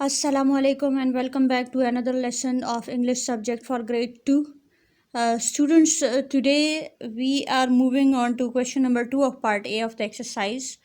Assalamu alaikum and welcome back to another lesson of English subject for grade 2. Students, today we are moving on to question number 2 of part A of the exercise.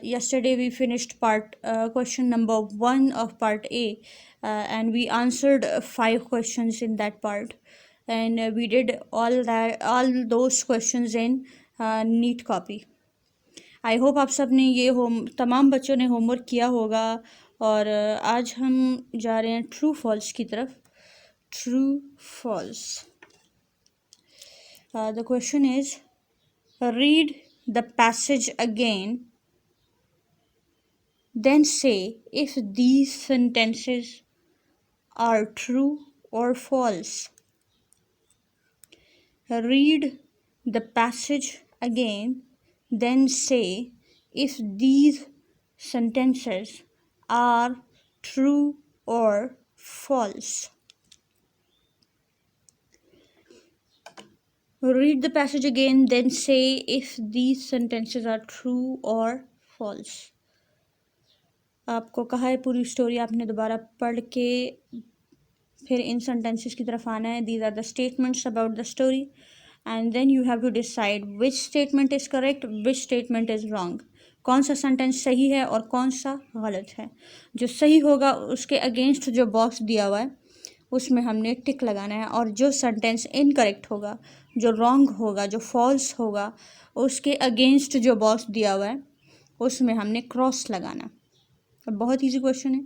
Yesterday we finished question number 1 of part A, and we answered 5 questions in that part, and we did all those questions in neat copy. I hope आप सब ने ये तमाम बच्चों ने homework किया होगा। और आज हम जा रहे हैं ट्रू फॉल्स की तरफ। True false. The question is read the passage again then say if these sentences are true और false. Read the passage again, then say if these sentences are true or false. Read the passage again, then say if these sentences are true or false. आपको कहा है पूरी story आपने दोबारा पढ़ के फिर इन सेंटेंसेस की तरफ आना है। These are the statements about the story, and then you have to decide which statement is correct, which statement is wrong. कौन सा सेंटेंस सही है और कौन सा गलत है। जो सही होगा उसके अगेंस्ट जो बॉक्स दिया हुआ है उसमें हमने टिक लगाना है, और जो सेंटेंस इनकरेक्ट होगा, जो रॉन्ग होगा, जो फॉल्स होगा, उसके अगेंस्ट जो बॉक्स दिया हुआ है उसमें हमने क्रॉस लगाना। अब बहुत ईजी क्वेश्चन है।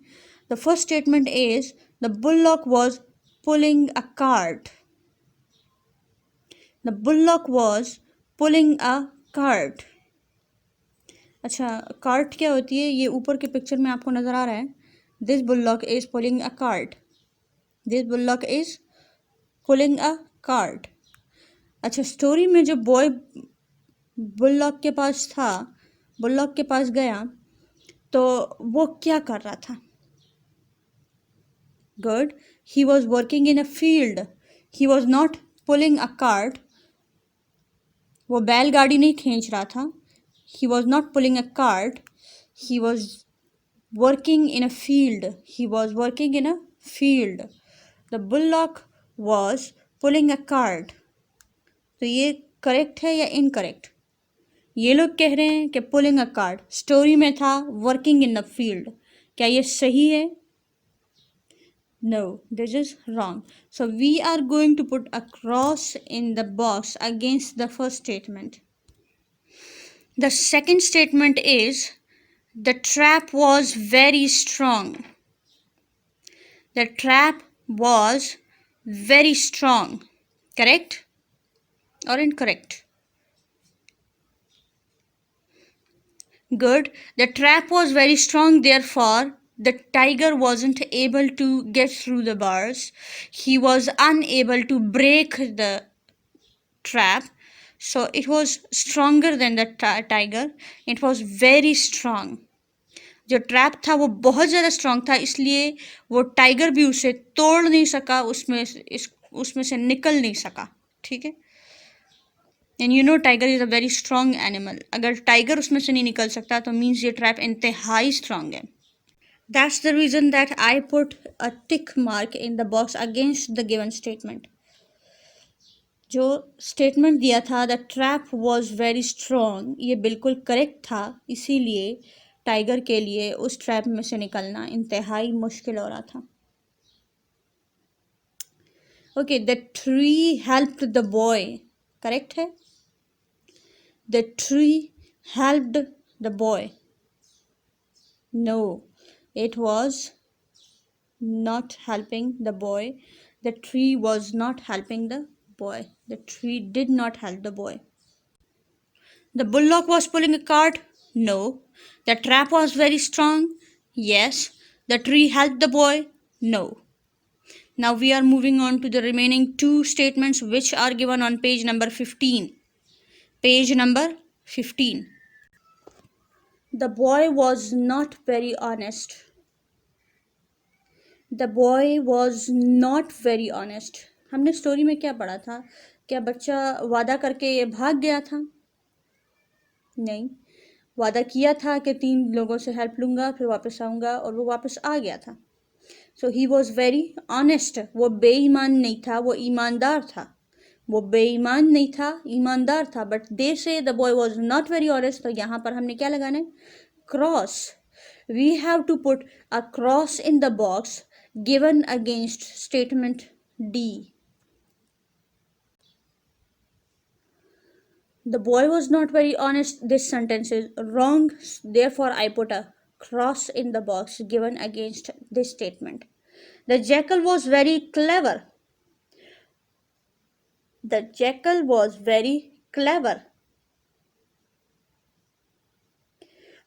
The first statement is the bullock was pulling a cart. The bullock was pulling a cart. अच्छा, कार्ट क्या होती है? ये ऊपर के पिक्चर में आपको नज़र आ रहा है। This bullock is pulling a cart. This bullock is pulling a cart. अच्छा, स्टोरी में जो बॉय बुलॉक के पास था, बुलॉक के पास गया तो वो क्या कर रहा था? Good, he was working in a field. He was not pulling a cart. वो बैलगाड़ी नहीं खींच रहा था। He was not pulling a cart. He was working in a field. He was working in a field. The bullock was pulling a cart. तो ये correct है या इनकरेक्ट? ये लोग कह रहे हैं कि पुलिंग अ कार्ट, स्टोरी में था वर्किंग इन द फील्ड। क्या ये सही है? No, this is wrong. So we are going to put a cross in the box against the first statement. The second statement is the trap was very strong. The trap was very strong. Correct or incorrect? Good. The trap was very strong, therefore the tiger wasn't able to get through the bars. He was unable to break the trap. So it was stronger than the tiger. It was very strong. जो trap था वो बहुत ज़्यादा strong था, इसलिए वो tiger भी उसे तोड़ नहीं सका, उसमें से निकल नहीं सका। ठीक है। And you know tiger is a very strong animal. अगर टाइगर उसमें से नहीं निकल सकता तो मीन्स ये ट्रैप इंतहाई स्ट्रांग है। That's the reason that I put a tick mark in the box against the given statement. जो स्टेटमेंट दिया था the trap was very strong, ये बिल्कुल करेक्ट था, इसीलिए टाइगर के लिए उस ट्रैप में से निकलना इंतहाई मुश्किल हो रहा था। Okay, the tree helped the boy, correct है। The tree helped the boy. No, it was not helping the boy. The tree was not helping the boy. The tree did not help the boy. The bullock was pulling a cart? No. The trap was very strong? Yes. The tree helped the boy? No. Now we are moving on to the remaining two statements which are given on page number 15. Page number 15. The boy was not very honest. The boy was not very honest. हमने story में क्या पढ़ा था क्या बच्चा वादा करके भाग गया था? नहीं, वादा किया था कि 3 लोगों से हेल्प लूँगा फिर वापस आऊँगा, और वो वापस आ गया था। सो ही वॉज वेरी ऑनेस्ट, वो बेईमान नहीं था, वो ईमानदार था। वो बेईमान नहीं था, ईमानदार था। But they say the boy was not very honest, तो यहाँ पर हमने क्या लगाना है? Cross. We have to put a cross in the box given against statement D. The boy was not very honest. This sentence is wrong. Therefore, I put a cross in the box given against this statement. The jackal was very clever. The jackal was very clever.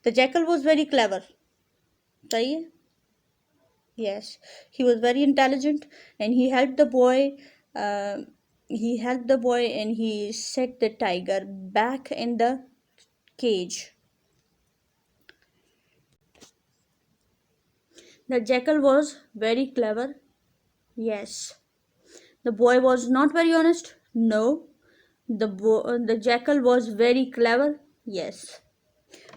The jackal was very clever. सही है? Yes. He was very intelligent and he helped the boy. And he set the tiger back in the cage. The jackal was very clever. Yes. The boy was not very honest. No. The jackal was very clever. Yes.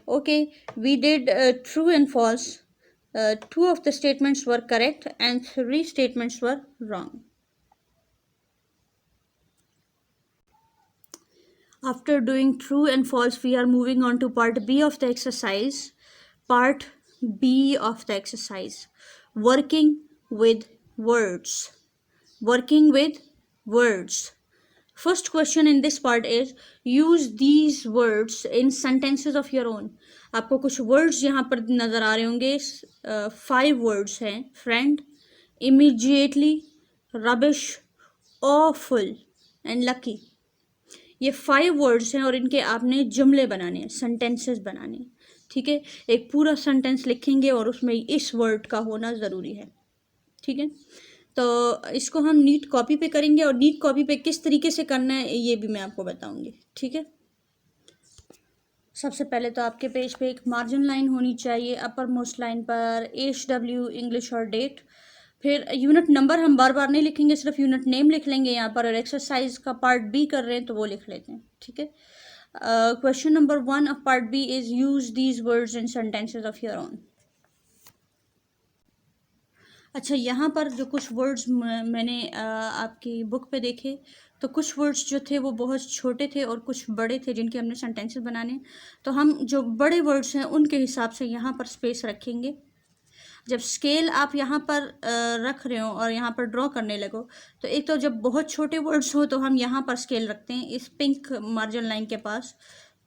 Okay, we did true and false. 2 of the statements were correct and 3 statements were wrong. After doing true and false, we are moving on to part B of the exercise. Part B of the exercise. Working with words. Working with words. First question in this part is use these words in sentences of your own. आपको कुछ words यहाँ पर नज़र आ रहे होंगे. 5 words हैं. Friend, immediately, rubbish, awful and lucky. ये 5 words हैं और इनके आपने जुमले बनाने हैं, सेंटेंसेस बनाने हैं. ठीक है, एक पूरा सेंटेंस लिखेंगे और उसमें इस वर्ड का होना ज़रूरी है. ठीक है, तो इसको हम नीट कॉपी पे करेंगे और नीट कॉपी पे किस तरीके से करना है ये भी मैं आपको बताऊंगी. ठीक है, सबसे पहले तो आपके पेज पे एक मार्जिन लाइन होनी चाहिए. अपर मोस्ट लाइन पर HW इंग्लिश और डेट. फिर यूनिट नंबर हम बार बार नहीं लिखेंगे, सिर्फ यूनिट नेम लिख लेंगे यहाँ पर. और एक्सरसाइज का पार्ट बी कर रहे हैं तो वो लिख लेते हैं. ठीक है, question number 1 of part B is use these words in sentences of your own. अच्छा, यहाँ पर जो कुछ वर्ड्स मैंने आपकी बुक पे देखे, तो कुछ वर्ड्स जो थे वो बहुत छोटे थे और कुछ बड़े थे जिनके हमने सेंटेंसेस बनाने. तो हम जो बड़े वर्ड्स हैं उनके हिसाब से यहाँ पर स्पेस रखेंगे. जब स्केल आप यहाँ पर रख रहे हो और यहाँ पर ड्रॉ करने लगो, तो एक तो जब बहुत छोटे वर्ड्स हो तो हम यहाँ पर स्केल रखते हैं, इस पिंक मार्जिन लाइन के पास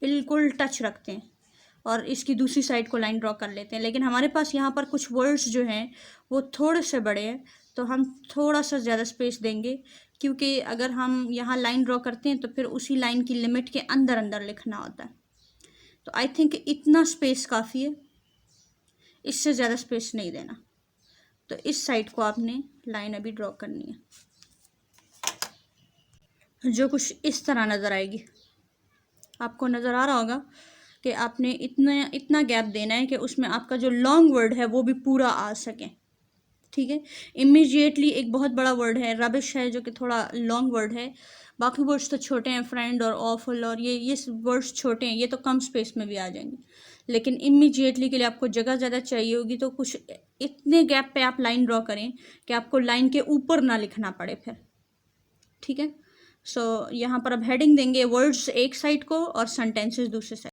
बिल्कुल टच रखते हैं और इसकी दूसरी साइड को लाइन ड्रॉ कर लेते हैं. लेकिन हमारे पास यहाँ पर कुछ वर्ड्स जो हैं वो थोड़े से बड़े हैं, तो हम थोड़ा सा ज़्यादा स्पेस देंगे, क्योंकि अगर हम यहाँ लाइन ड्रॉ करते हैं तो फिर उसी लाइन की लिमिट के अंदर अंदर लिखना होता है. तो आई थिंक इतना स्पेस काफ़ी है, इससे ज़्यादा स्पेस नहीं देना. तो इस साइड को आपने लाइन अभी ड्रॉ करनी है, जो कुछ इस तरह नज़र आएगी. आपको नज़र आ रहा होगा कि आपने इतना गैप देना है कि उसमें आपका जो लॉन्ग वर्ड है वो भी पूरा आ सके. ठीक है, इमीडिएटली एक बहुत बड़ा वर्ड है. रबिश है जो कि थोड़ा लॉन्ग वर्ड है. बाकी वर्ड्स तो छोटे हैं, फ्रेंड और ऑफुल और ये वर्ड्स छोटे हैं, ये तो कम स्पेस में भी आ जाएंगे. लेकिन इमीडिएटली के लिए आपको जगह ज़्यादा चाहिए होगी, तो कुछ इतने गैप पे आप लाइन ड्रॉ करें कि आपको लाइन के ऊपर ना लिखना पड़े फिर. ठीक है, सो यहाँ पर अब हेडिंग देंगे वर्ड्स एक साइड को और सेंटेंसेस दूसरे side.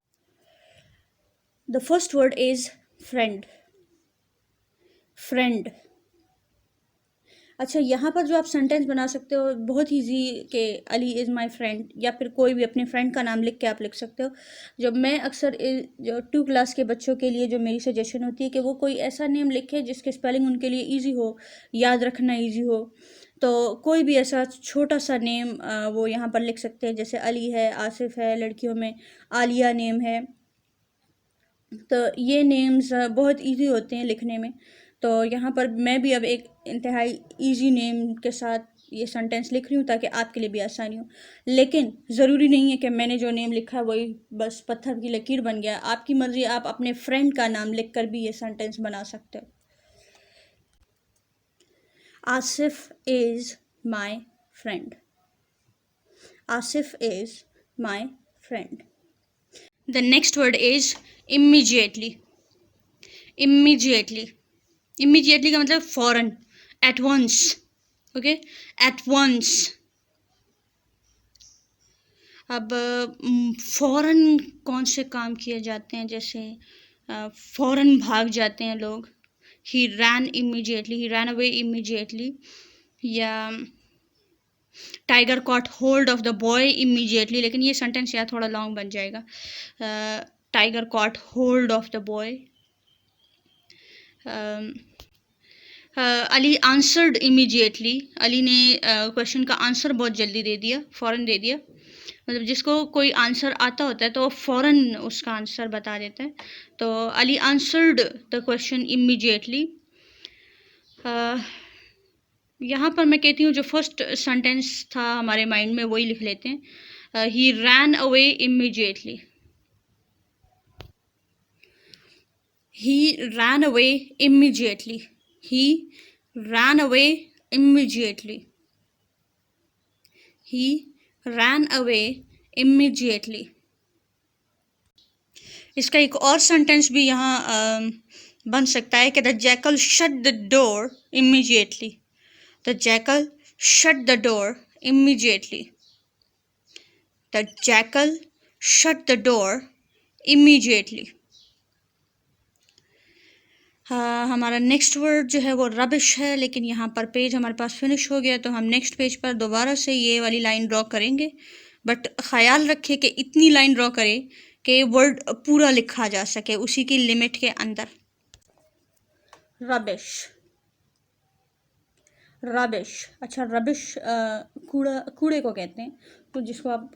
The first word is friend. Friend. अच्छा, यहाँ पर जो आप सेंटेंस बना सकते हो बहुत ईजी कि अली इज़ माई फ्रेंड, या फिर कोई भी अपने फ्रेंड का नाम लिख के आप लिख सकते हो. जब मैं अक्सर जो 2 क्लास के बच्चों के लिए जो मेरी सजेशन होती है कि वो कोई ऐसा नेम लिखे जिसके स्पेलिंग उनके लिए ईजी हो, याद रखना ईजी हो. तो कोई भी ऐसा छोटा सा नेम वो यहाँ पर लिख सकते हैं. जैसे अली है, आसिफ है, लड़कियों में आलिया नेम है. तो ये नेम्स बहुत ईजी होते हैं लिखने में. तो यहाँ पर मैं भी अब एक इंतहाई इजी नेम के साथ ये सेंटेंस लिख रही हूँ ताकि आपके लिए भी आसानी हो. लेकिन ज़रूरी नहीं है कि मैंने जो नेम लिखा है वही बस पत्थर की लकीर बन गया. आपकी मर्ज़ी, आप अपने फ्रेंड का नाम लिख कर भी ये सेंटेंस बना सकते हो. Asif is my friend. Asif is my friend. The next word is immediately. Immediately. Immediately का मतलब फौरन, at once. Okay, at once. अब फ़ौरन कौन से काम किए जाते हैं, जैसे फ़ौरन भाग जाते हैं लोग, ही रैन immediately, he ran away immediately, या tiger cot hold of the boy immediately, लेकिन ये सेंटेंस यार थोड़ा लॉन्ग बन जाएगा. Tiger cot hold of the boy. Ali answered immediately, Ali ने क्वेश्चन का आंसर बहुत जल्दी दे दिया, फ़ौरन दे दिया. मतलब जिसको कोई आंसर आता होता है तो वो फ़ौरन उसका आंसर बता देता है. तो Ali answered the question immediately. यहाँ पर मैं कहती हूँ जो फर्स्ट सेंटेंस था हमारे माइंड में वही लिख लेते हैं. He ran away immediately. He ran away immediately. He ran away immediately. He ran away immediately. इसका एक और सेंटेंस भी यहाँ बन सकता है कि the jackal shut the door immediately. The jackal shut the door immediately. The jackal shut the door immediately. हमारा नेक्स्ट वर्ड जो है वो रबिश है, लेकिन यहाँ पर पेज हमारे पास फिनिश हो गया, तो हम नेक्स्ट पेज पर दोबारा से ये वाली लाइन ड्रॉ करेंगे. बट ख़याल रखें कि इतनी लाइन ड्रॉ करें कि वर्ड पूरा लिखा जा सके उसी की लिमिट के अंदर. रबिश. रबिश. अच्छा, रबिश कूड़े को कहते हैं. तो जिसको आप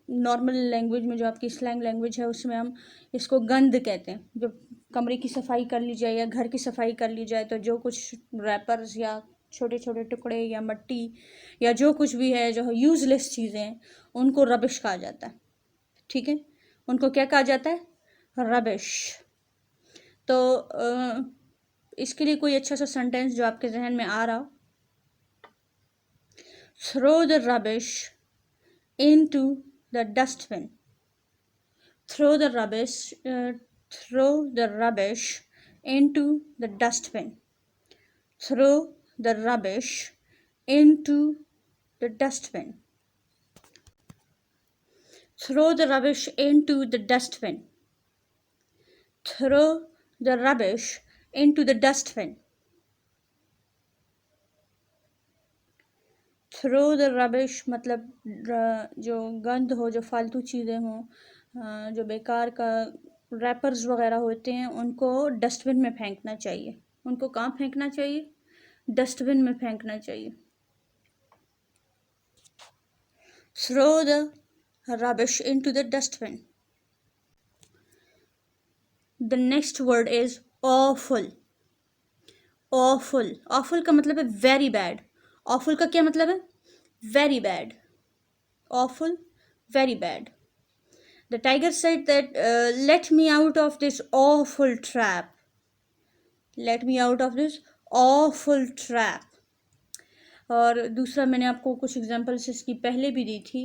नॉर्मल लैंग्वेज में, जो आपकी स्लैंग लैंग्वेज है, उसमें हम इसको गंद कहते हैं. जब कमरे की सफाई कर ली जाए या घर की सफाई कर ली जाए तो जो कुछ रैपर्स या छोटे छोटे टुकड़े या मिट्टी या जो कुछ भी है जो यूज़लेस चीज़ें हैं उनको रबिश कहा जाता है. ठीक है, उनको क्या कहा जाता है? रबिश. तो इसके लिए कोई अच्छा सा सेंटेंस जो आपके जहन में आ रहा हो. Throw the rubbish into the dustbin. Throw the rubbish. Throw the rubbish into the dustbin. Throw the rubbish into the dustbin. Throw the rubbish into the dustbin. Throw the rubbish into the dustbin. Throw the rubbish मतलब जो गंद हो, जो फालतू चीज़ें हों, जो बेकार का रैपर्स वगैरह होते हैं, उनको डस्टबिन में फेंकना चाहिए. उनको कहाँ फेंकना चाहिए? डस्टबिन में फेंकना चाहिए. Throw the rubbish into the dustbin. The next word is awful. Awful. Awful का मतलब है very bad. Awful का क्या मतलब है? Very bad. Awful, very bad. The tiger said that let me out of this awful trap. Let me out of this awful trap. और दूसरा मैंने आपको कुछ एग्जांपल्स इसकी पहले भी दी थी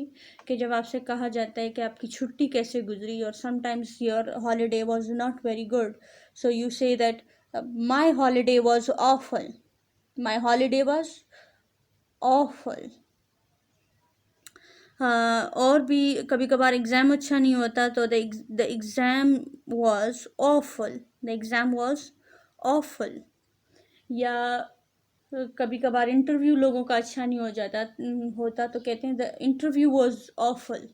कि जब आपसे कहा जाता है कि आपकी छुट्टी कैसे गुजरी, और sometimes your holiday was not very good, so you say that my holiday was awful. My holiday was awful. और भी कभी कभार एग्ज़ाम अच्छा नहीं होता तो the exam was awful. The exam was awful. या कभी कभार इंटरव्यू लोगों का अच्छा नहीं होता तो कहते हैं the interview was awful.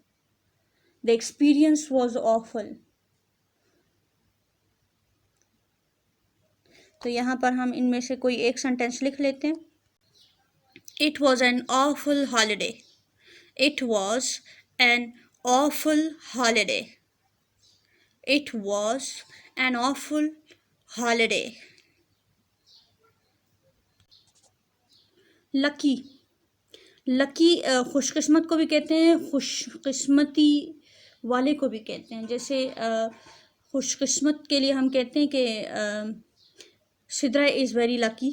The experience was awful. तो यहाँ पर हम इनमें से कोई एक सेंटेंस लिख लेते हैं. It was an awful holiday. It was an awful holiday. It was an awful holiday. Lucky. Lucky खुशकिस्मत को भी कहते हैं, खुशकिस्मती वाले को भी कहते हैं. जैसे खुशकिस्मत के लिए हम कहते हैं कि सिद्रा इज़ वेरी लकी.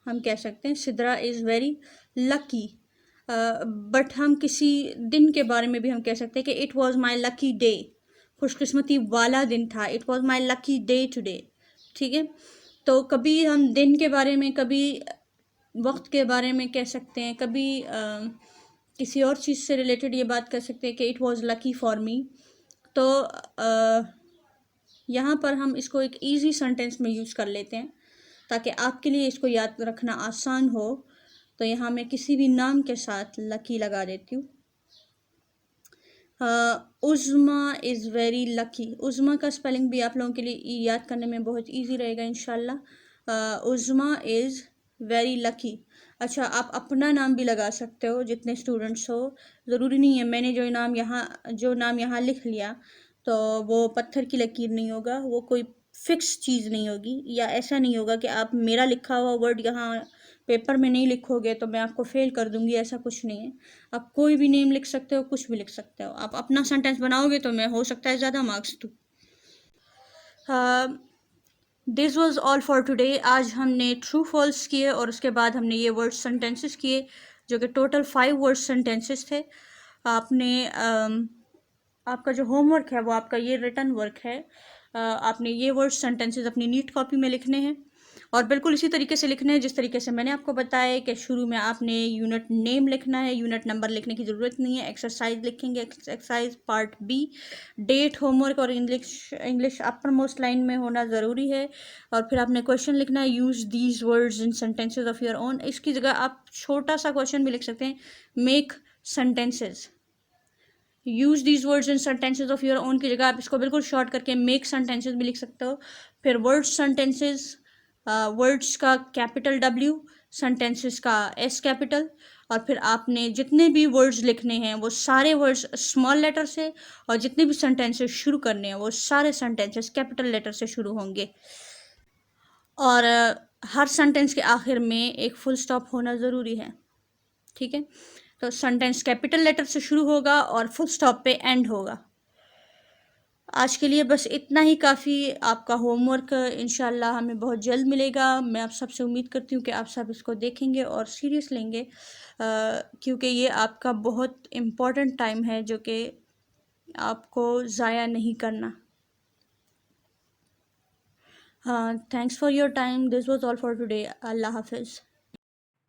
हम कह सकते हैं Sidra is very lucky. But हम किसी दिन के बारे में भी हम कह सकते हैं कि it was my lucky day, खुशकिस्मती वाला दिन था, it was my lucky day today. ठीक है, तो कभी हम दिन के बारे में, कभी वक्त के बारे में कह सकते हैं, कभी किसी और चीज़ से रिलेटेड ये बात कर सकते हैं कि it was lucky for me. तो यहाँ पर हम इसको एक ईजी सेंटेंस में यूज़ कर लेते हैं ताकि आपके लिए इसको याद रखना आसान हो। तो यहाँ मैं किसी भी नाम के साथ लकी लगा देती हूँ। उज़्मा इज़ वेरी लकी। उज़्मा का स्पेलिंग भी आप लोगों के लिए याद करने में बहुत इजी रहेगा इंशाल्लाह। उज़्मा इज़ वेरी लकी। अच्छा, आप अपना नाम भी लगा सकते हो जितने स्टूडेंट्स हो, ज़रूरी नहीं है मैंने जो नाम यहाँ लिख लिया तो वो पत्थर की लकीर नहीं होगा, वो कोई फिक्स चीज़ नहीं होगी, या ऐसा नहीं होगा कि आप मेरा लिखा हुआ वर्ड यहाँ पेपर में नहीं लिखोगे तो मैं आपको फेल कर दूंगी, ऐसा कुछ नहीं है। आप कोई भी नेम लिख सकते हो, कुछ भी लिख सकते हो, आप अपना सेंटेंस बनाओगे तो मैं हो सकता है ज़्यादा मार्क्स दूँ। This was all for today. आज हमने ट्रू फॉल्स किए और उसके बाद हमने ये वर्ड सेंटेंसेस किए जो कि टोटल 5 वर्ड सेंटेंसेस थे। आपने आपका जो होमवर्क है वो आपका ये रिटन वर्क है। आपने ये वर्ड सेंटेंसेस अपनी नीट कॉपी में लिखने हैं और बिल्कुल इसी तरीके से लिखने हैं जिस तरीके से मैंने आपको बताया कि शुरू में आपने यूनिट नेम लिखना है, यूनिट नंबर लिखने की ज़रूरत नहीं है। एक्सरसाइज लिखेंगे, exercise part B, date, homework और इंग्लिश अपर मोस्ट लाइन में होना ज़रूरी है। और फिर आपने क्वेश्चन लिखना है, use these words in sentences of your own. इसकी जगह आप छोटा सा क्वेश्चन भी लिख सकते हैं, make sentences. Use these words in sentences of your own की जगह आप इसको बिल्कुल शॉर्ट करके मेक सेंटेंसेज भी लिख सकते हो। फिर वर्ड्स सेंटेंसेज, वर्ड्स का कैपिटल W, सेंटेंसेस का S कैपिटल, और फिर आपने जितने भी वर्ड्स लिखने हैं वो सारे वर्ड्स स्मॉल लेटर से, और जितने भी सेंटेंसेस शुरू करने हैं वो सारे सेंटेंसेस कैपिटल लेटर से शुरू होंगे। और हर सेंटेंस के आखिर में एक फुल स्टॉप होना ज़रूरी है। ठीक है, तो सेंटेंस कैपिटल लेटर से शुरू होगा और फुल स्टॉप पे एंड होगा। आज के लिए बस इतना ही काफ़ी। आपका होमवर्क इंशाल्लाह हमें बहुत जल्द मिलेगा। मैं आप सबसे उम्मीद करती हूँ कि आप सब इसको देखेंगे और सीरियस लेंगे, क्योंकि ये आपका बहुत इम्पोर्टेंट टाइम है जो कि आपको ज़ाया नहीं करना। Thanks for your time. This was all for today. अल्लाह हाफिज़।